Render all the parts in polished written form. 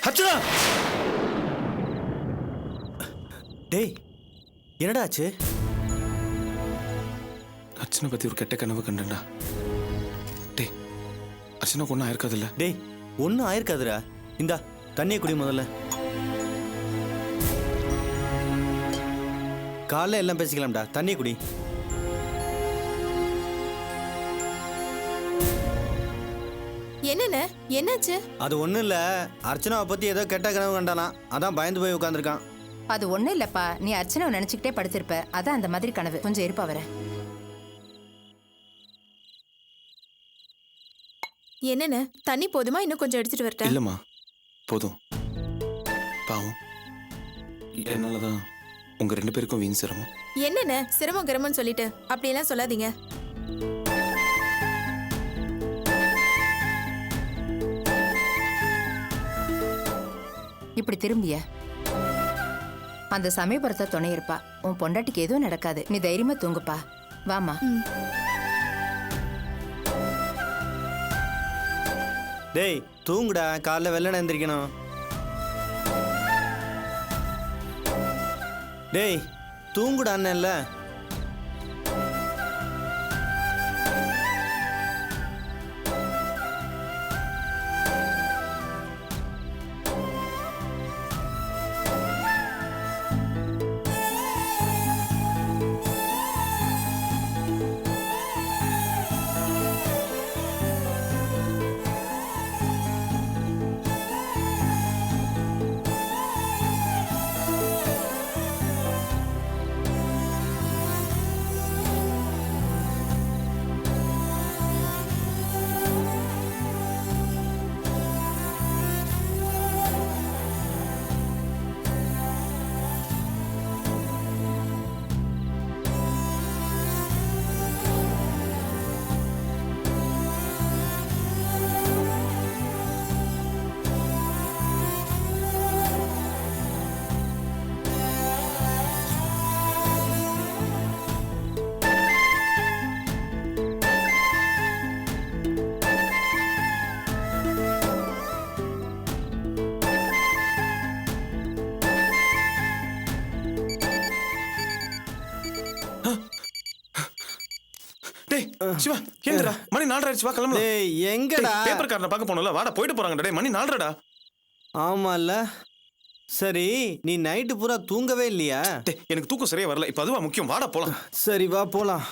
அர்ச்சனா! டேய் என்னடா ஆச்சு? அர்ச்சனை பத்தி ஒரு கெட்ட கனவு கண்டேன்டா. டேய் அர்ச்சனாக்கு ஒன்றும் ஆயிருக்காதுல்ல? டேய் ஒன்றும் ஆயிருக்காதுடா. இந்தா தண்ணியை குடி முதல்ல. காலைல எல்லாம் பேசிக்கலாம்டா. தண்ணியை குடி. என்னண்ணே என்னாச்சு? அது ஒன்றும் இல்லை, அர்ச்சனாவை பற்றி ஏதோ கெட்ட கனவு கண்டானா, அதான் பயந்து போய் உட்காந்துருக்கான். அது ஒண்ணும் இல்லப்பா, நீ அர்ச்சனாவை நினைச்சுக்கிட்டே படுத்திருப்ப, அதான் அந்த மாதிரி கனவு. கொஞ்சம் இருப்பா வர. என்னண்ணே தண்ணி போதுமா? இன்னும் கொஞ்சம் எடுத்துட்டு வரட்டா? இல்லம்மா போதும். பாவம் என்னாலதான் உங்க 2 பேருக்கும் வீண் சிரமம். என்னண்ணே சிரமம் கிரமம்னு சொல்லிட்டு அப்படியெல்லாம் சொல்லாதீங்க. இப்படி திரும்பிய அந்த சமயபுரத்தை துணை இருப்பா. உன் பொண்டாட்டிக்கு எதுவும் நடக்காது, நீ தைரியமா தூங்குப்பா. வாமா. டேய் தூங்குடா, காலைல வெள்ளன எந்திரிக்கணும். டேய் தூங்குடான்னுல்ல. டேய் சிவா ஏங்கடா? மணி 4:30 ஆயிடுச்சு, வா கிளம்பலாம். டேய் எங்கடா? பேப்பர் காரனை பார்க்க போனல, வாடா போயிட்டு போறாங்கடா. டேய் மணி 4:30டா. ஆமால்ல. சரி நீ நைட்டு பூரா தூங்கவே இல்லையா? டேய் எனக்கு தூக்கம் சரியா வரல, இப்போ அதுவா முக்கியம், வாடா போலாம். சரி வா போலாம்.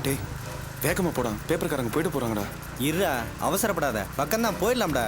டேய் வேகமா போடா, பேப்பர்காரங்க போயிட்டு போறாங்கடா. இருடா அவசரப்படாத, பக்கம்தான் போயிடலாம்டா.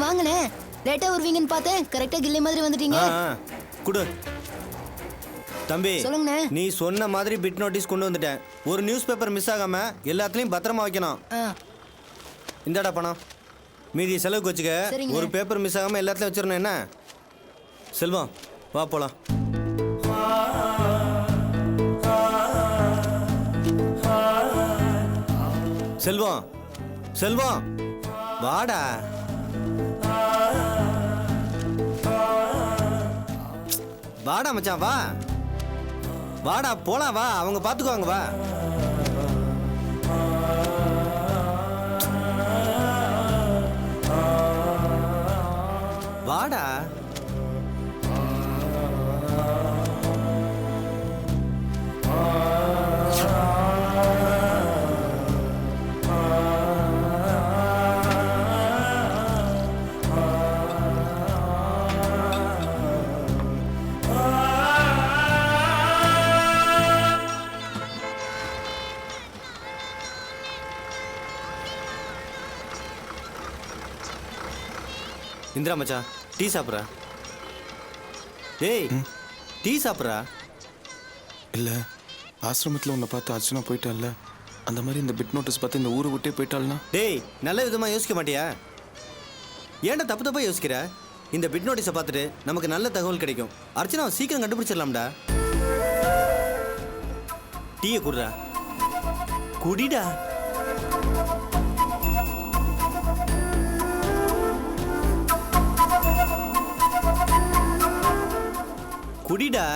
வாங்கண்ணே. லேட்டா வருவீங்கன்னு பார்த்தேன், கரெக்டா கில்லி மாதிரி வந்துட்டீங்க. குடு தம்பி. சொல்லுங்கண்ணே. நீ சொன்ன மாதிரி பிட் நோட்டீஸ் கொண்டு வந்துட்டேன். ஒரு நியூஸ் பேப்பர் மிஸ் ஆகாம எல்லாத்துலயும் பத்திரமா வைக்கணும். இந்தாடா பணம், மீதி செலவுக்கு வச்சுக்க. சரிங்க. ஒரு பேப்பர் மிஸ் ஆகாம எல்லாத்துலயும் வச்சிடணும். என்ன செல்வம், வா போலாம். செல்வம், செல்வம், வாடா. வாடா மச்சான், வா வாடா, போலாம் வா, அவங்க பாத்துக்குவாங்க, வா. வாடா. இந்திரா மச்சான், டீ சாப்பிட்றா. டேய், டீ சாப்பிட்றா. இல்லை, ஆசிரமத்தில் உன்னை பார்த்து அர்ச்சனா போயிட்டால, அந்த மாதிரி இந்த பிட் நோட்டீஸ் பார்த்து இந்த ஊரை விட்டே போயிட்டாள்னா? டேய், நல்ல விதமாக யோசிக்க மாட்டியா? ஏன்டா தப்பு தப்பாக யோசிக்கிற? இந்த பிட் நோட்டீஸை பார்த்துட்டு நமக்கு நல்ல தகவல் கிடைக்கும். அர்ச்சனாவை சீக்கிரம் கண்டுபிடிச்சிடலாம்டா. டீயை குடுறா, குடிடா. குடிடா.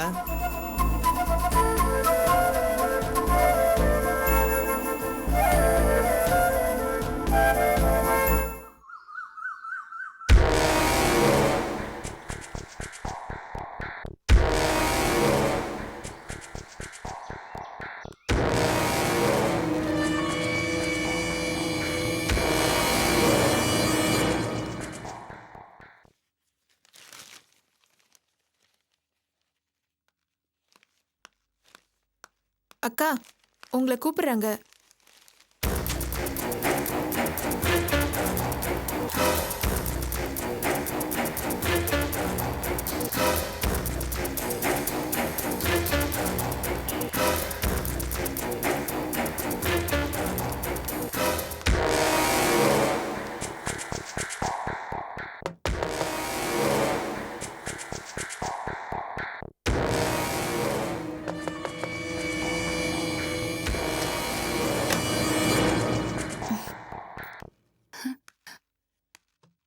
அக்கா, உங்களை கூப்பிடுறாங்க.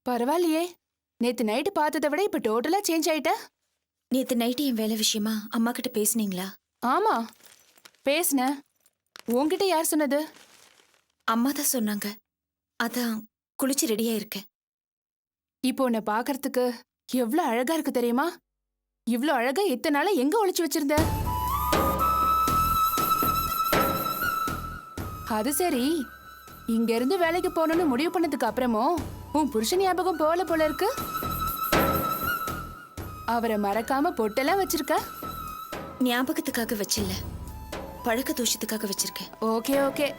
பரவாயில்லையே, நேத்து நைட்டு பார்த்ததை விட இப்ப டோட்டலா சேஞ்ச் ஆயிட்ட. நேத்து நைட்டு என் வேலை விஷயமா அம்மா கிட்ட பேசுனீங்களா? ஆமா, பேசுன. உன்கிட்ட யார் சொன்னது? அம்மா தான் சொன்னாங்க. அதான் குளிச்சு ரெடியா இருக்கேன். இப்போ உன்னை பாக்குறதுக்கு எவ்வளவு அழகா இருக்கு தெரியுமா? இவ்ளோ அழகா இத்தனை நாளா எங்க ஒளிச்சு வச்சிருந்த? அது சரி, இங்க இருந்து வேலைக்கு போகணும்னு முடிவு பண்ணதுக்கு அப்புறமும் உன் புருஷன் ஞாபகம் போல போல இருக்கு. அவரை மறக்காம பொட்டெல்லாம் வச்சிருக்க. ஞாபகத்துக்காக வச்சில்ல, பழக்க தோஷத்துக்காக வச்சிருக்கேன். ஓகே ஓகே,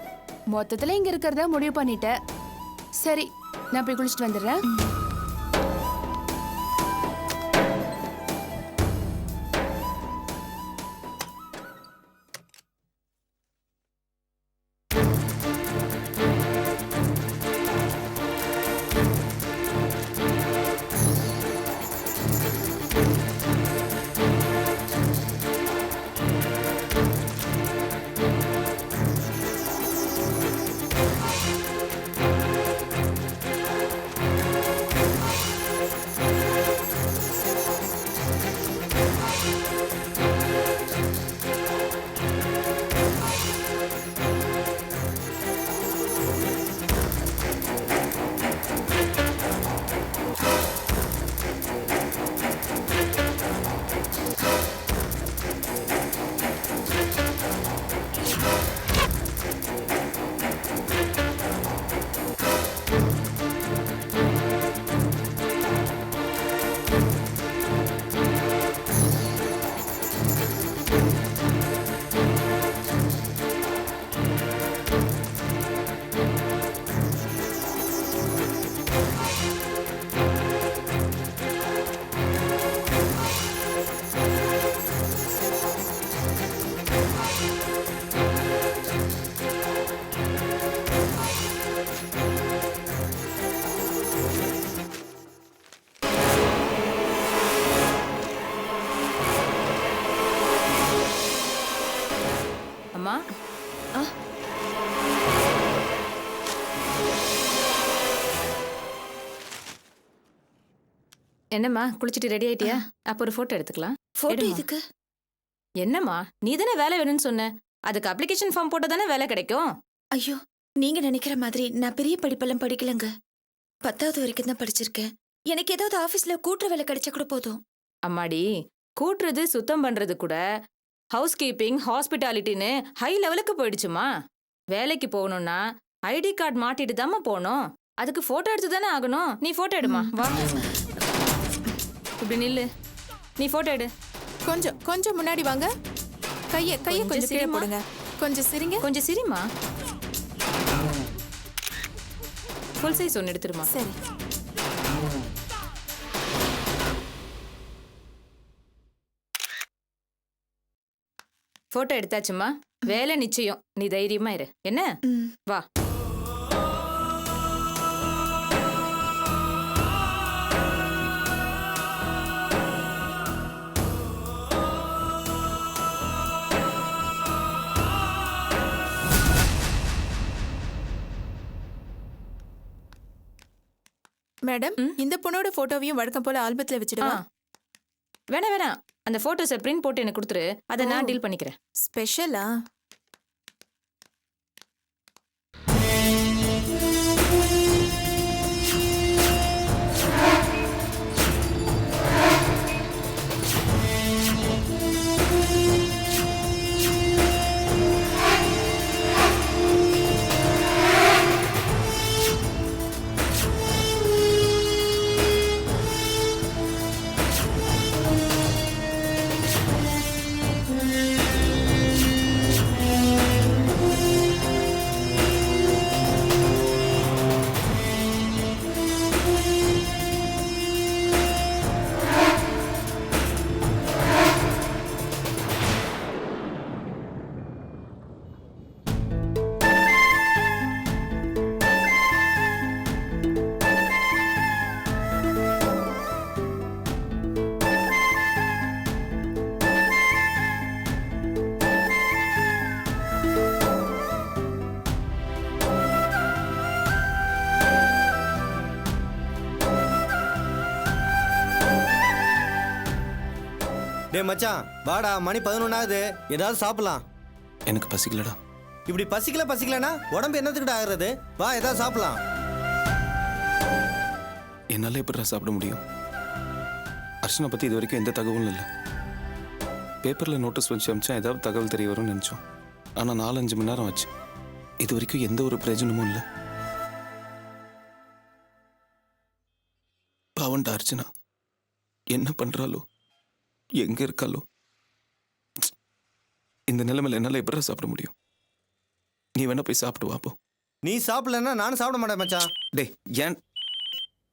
மொத்தத்துல இங்க இருக்கிறதா முடிவு பண்ணிட்ட. சரி, நான் போய் குளிச்சுட்டு வந்துடுறேன். என்னம்மா குளிச்சிட்டு ரெடி ஆயிட்டியா? அப்ப ஒரு போட்டோ எடுத்துக்கலாம். போட்டோ எடுமா. இதுக்கு என்னம்மா நீ தானே வேலை வேணும்னு சொன்ன, அதுக்கு அப்ளிகேஷன் ஃபார்ம் போட்டா தானே வேலை கிடைக்கும். ஐயோ, நீங்க நினைக்கிற மாதிரி நான் பெரிய படிப்பெல்லாம் படிக்கலங்க. 10வது வரைக்கும் தான் படிச்சிருக்கேன். எனக்கு ஏதாவது ஆபீஸ்ல கூட்டுற வேலை கிடைச்சா கூட போதும். அம்மாடி, கூட்டுறது சுத்தம் பண்றது கூட ஹவுஸ் கீப்பிங் ஹாஸ்பிட்டாலிட்டின்னு ஹை லெவலுக்கு போயிடுச்சுமா. வேலைக்கு போகணும்னா ஐடி கார்டு மாட்டிட்டு தாம்மா போகணும். அதுக்கு போட்டோ எடுத்து தானே ஆகணும். நீ போட்டோ எடுமா, வா. இப்படி நில்லு, நீ போட்டோ எடு. கொஞ்சம் கொஞ்சம் முன்னாடி வாங்க. கையை கொஞ்சம் கொஞ்சம் கீழே சிரிம்மா. போடுங்க. கொஞ்சம் சிரிங்க. கொஞ்சம் சிரிமா. ஃபுல் சைஸ் ஒன்று எடுத்துருமா. சரி. போட்டோ எடுத்தாச்சுமா, வேலை நிச்சயம். நீ தைரியமா இரு என்ன. ம். வா. மேடம், இந்த பொண்ணோட போட்டோவையும் வழக்கம் போல ஆல்பத்துல ஆ. வச்சிடுவா. வேணாம் வேணாம், அந்த போட்டோஸை பிரிண்ட் போட்டு எனக்கு கொடுத்துரு. அதை நான் டீல் பண்ணிக்கிறேன். ஸ்பெஷலா? டேய் மச்சான், வாடா, மணி 11 ஆகுது. ஏதாவது சாப்பிடலாம். எனக்கு பசிக்கலடா. இப்படி பசிக்கலனா உடம்பு என்னத்துக்கிட்ட ஆகுறது? வா, ஏதாவது சாப்பிடலாம். என்னால் எப்படிடா சாப்பிட முடியும்? அர்ச்சனா பற்றி இது வரைக்கும் எந்த தகவலும் இல்லை. பேப்பரில் நோட்டீஸ் வச்சு அமிச்சா ஏதாவது தகவல் தெரிய வரும்னு நினச்சோம். ஆனால் 4-5 மணி நேரம் ஆச்சு. இது வரைக்கும் எந்த ஒரு பிரயோஜனமும் இல்லை. பாவண்டா அர்ச்சனா, என்ன பண்ணுறாலோ, எங்கே இருக்காலோ. இந்த நிலைமையில் என்னால் எப்படிடா சாப்பிட முடியும்? நீ வேணா போய் சாப்பிட்டு வாப்போ. நீ சாப்பிடலன்னா நானும் சாப்பிட மாட்டேன் மச்சான். டேய் ஏன்?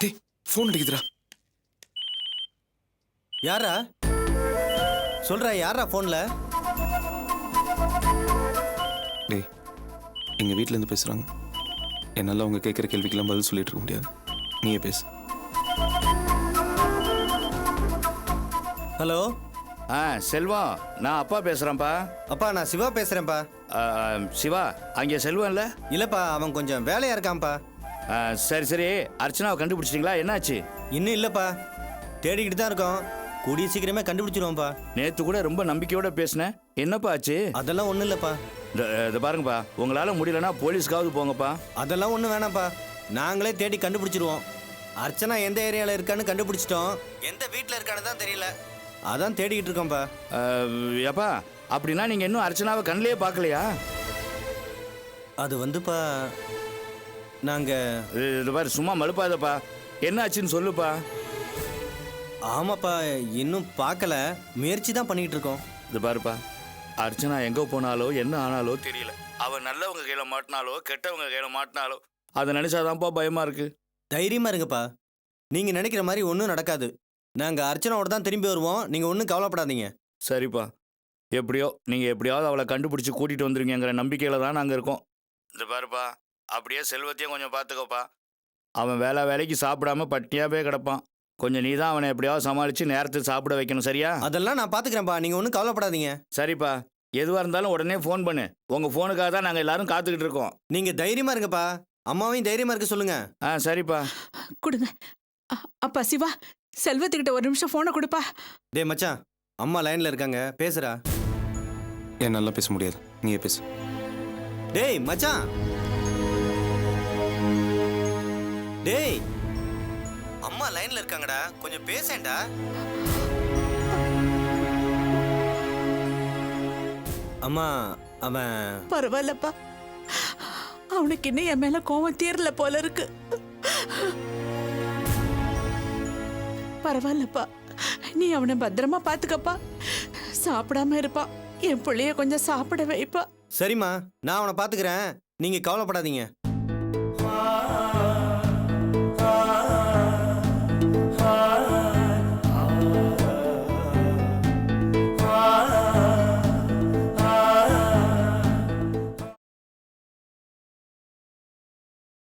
டேய் ஃபோன் அடிக்குதுடா. யாரா சொல்ற? யாரா போன்ல? டேய் எங்கள் வீட்டிலேருந்து பேசுகிறாங்க. என்னால் அவங்க கேட்குற கேள்விக்கெல்லாம் பதில் சொல்லிட்டு இருக்க முடியாது. நீயே பேசு. ஹலோ. செல்வம், நான் அப்பா பேசுகிறேன்ப்பா. அப்பா, நான் சிவா பேசுறேன்ப்பா. சிவா, அங்கே செல்வம் இல்லை? இல்லப்பா, அவன் கொஞ்சம் வேலையா இருக்கான்ப்பா. சரி சரி, அர்ச்சனாவை கண்டுபிடிச்சிட்டிங்களா? என்னாச்சு? இன்னும் இல்லப்பா, தேடிக்கிட்டு தான் இருக்கோம். கூடிய சீக்கிரமே கண்டுபிடிச்சிருவோம்ப்பா. நேற்று கூட ரொம்ப நம்பிக்கையோட பேசினேன். என்னப்பா ஆச்சு? அதெல்லாம் ஒன்றும் இல்லப்பா. இதை பாருங்கப்பா, உங்களால் முடியலன்னா போலீஸ்க்காவது போங்கப்பா. அதெல்லாம் ஒன்றும் வேணாம்ப்பா, நாங்களே தேடி கண்டுபிடிச்சிருவோம். அர்ச்சனா எந்த ஏரியாவில் இருக்கான்னு கண்டுபிடிச்சிட்டோம். எந்த வீட்டில் இருக்கான்னு தான் தெரியல, அதான் தேடிக்கிட்டு இருக்கோம்ப்பா. எப்பா, அப்படின்னா நீங்கள் இன்னும் அர்ச்சனாவை கண்ணிலே பார்க்கலையா? அது வந்துப்பா, நாங்கள் இது பாரு, சும்மா மழுப்பாதப்பா. என்ன ஆச்சுன்னு சொல்லுப்பா. ஆமாப்பா, இன்னும் பார்க்கல, முயற்சி தான் பண்ணிக்கிட்டு இருக்கோம். இது பாருப்பா, அர்ச்சனா எங்கே போனாலோ என்ன ஆனாலோ தெரியல. அவன் நல்லவங்க கையில் மாட்டினாலோ கெட்டவங்க கையில் மாட்டினாலோ அதை நினச்சாதான்ப்பா பயமாக இருக்கு. தைரியமாக இருங்கப்பா, நீங்கள் நினைக்கிற மாதிரி ஒன்றும் நடக்காது. நாங்கள் அர்ச்சனாவோட தான் திரும்பி வருவோம், நீங்கள் ஒன்றும் கவலைப்படாதீங்க. சரிப்பா, எப்படியோ நீங்கள் எப்படியாவது அவளை கண்டுபிடிச்சி கூட்டிகிட்டு வந்துருங்கிற நம்பிக்கையில் தான் நாங்கள் இருக்கோம். இந்த பாருப்பா, அப்படியே செல்வத்தையும் கொஞ்சம் பார்த்துக்கோப்பா. அவன் வேலைக்கு சாப்பிடாம பட்டினியாகவே கிடப்பான். கொஞ்சம் நீ தான் அவனை எப்படியாவது சமாளித்து நேரத்துக்கு சாப்பிட வைக்கணும், சரியா? அதெல்லாம் நான் பார்த்துக்கிறேன்ப்பா, நீங்கள் ஒன்றும் கவலைப்படாதீங்க. சரிப்பா, எதுவாக இருந்தாலும் உடனே ஃபோன் பண்ணு. உங்கள் ஃபோனுக்காக தான் நாங்கள் எல்லாரும் காத்துக்கிட்டு இருக்கோம். நீங்கள் தைரியமாக இருங்கப்பா, அம்மாவையும் தைரியமாக இருக்க சொல்லுங்க. சரிப்பா. கொடுங்க. அப்பா சிவா, செல்வத்துக்கிட்ட ஒரு நிமிஷம் போனை கொடுப்பா. டேய் மச்சான், அம்மா லைன்ல இருக்காங்க, பேசுறா. என்னால பேச முடியாது, நீயே பேசு. டேய் மச்சான், டேய் அம்மா லைன்ல இருக்காங்கடா, கொஞ்சம் பேசேன்டா. அம்மா அவன் பரவாயில்லப்பா, அவனுக்கு இன்னும் என் மேல கோவம் தீரல போல இருக்கு. பரவாயில்லப்பா, நீ அவனை பத்திரமா பாத்துக்கப்பா. சாப்பிடாம இருப்பான், என் பிள்ளைய கொஞ்சம் சாப்பிட வைப்பா. சரிம்மா, நான் அவனை பாத்துக்கிறேன், நீங்க கவலைப்படாதீங்க.